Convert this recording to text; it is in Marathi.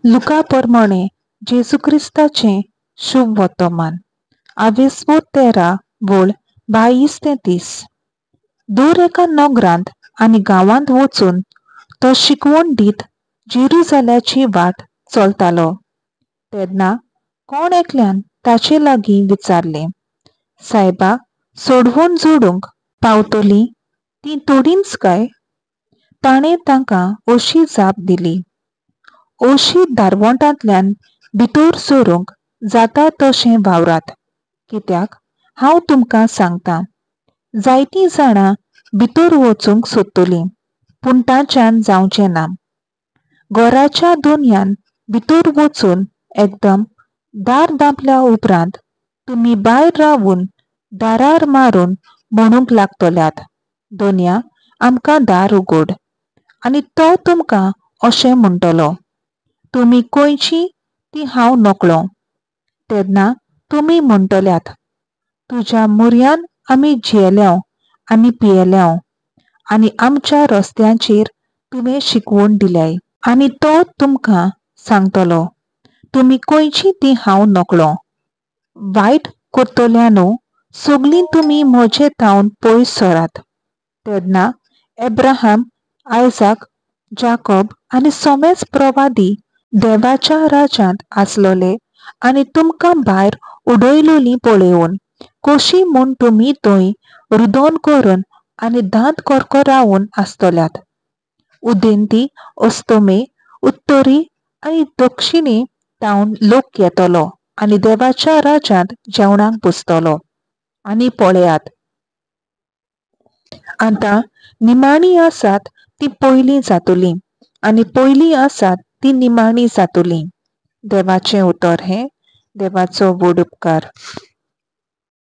लुका प्रमाणे जेजू क्रिस्ताचे शुभ वर्तमान आवेसवो 13 बोल 22 ते 30. दूर एका नगरांत आनी गांवांत वचून तो शिकवण दीत जेरुसलेमाची वाट चलतालो. तेन्ना कोण एकल्यान ताचे लागीं विचारलें, सायबा, सोडवण जोडूंक पावतली ती तोडींच काय? ताणें तांकां अशी जाप दिली, ओशी दारवंटांतल्यान भितर सरूंक जाता तशें वावरात, कित्याक हांव तुमकां सांगतां, जायतीं जाणां भितर वचूंक सोदतलीं पूण तांच्यान जावचें ना. घराच्या दोनयान भितर वचून एकदम दार धांपल्या उपरांत तुमी भायर रावून दारार मारून म्हणूंक लागतल्यात, दोनया आमकां दार उगड. आनी तो तुमकां अशें म्हणटलो, तुमी खंयची ती हांव नकळो. तेन्ना तुमी म्हणटल्यात, तुज्या म्हऱ्यान आमी जेवल्यांव आनी पियेल्यांव आनी आमच्या रस्त्यांचेर तुवें शिकवण दिल्याय. आनी तो तुमकां सांगतलो, तुमी खंयची ती हांव नकळो. वायट करतल्यांनो, सगळीं तुमी म्हजे थावन पयस सरात. तेन्ना एब्राहाम, आयजाक, जाकोब आनी सोमेच प्रवादी देवाच्या राज्यांत आसलोले आनी तुमकां भायर उडयलोलीं पळयोवन कशी म्हूण तुमी थंय रुदोन करून आनी दांत करकरावन आसतल्यात. उदेंती, अस्तमे, उत्तरी आनी दक्षिणे थावन लोक येतलो आनी देवाच्या राज्यांत जेवणाक बसतलो. आनी पळयात, आतां निमाणीं आसात ती पयलीं जातलीं आनी पयलीं आसात ती निमाणीं जातलीं. देवाचें उतर हें. देवाचो व्हड उपकार.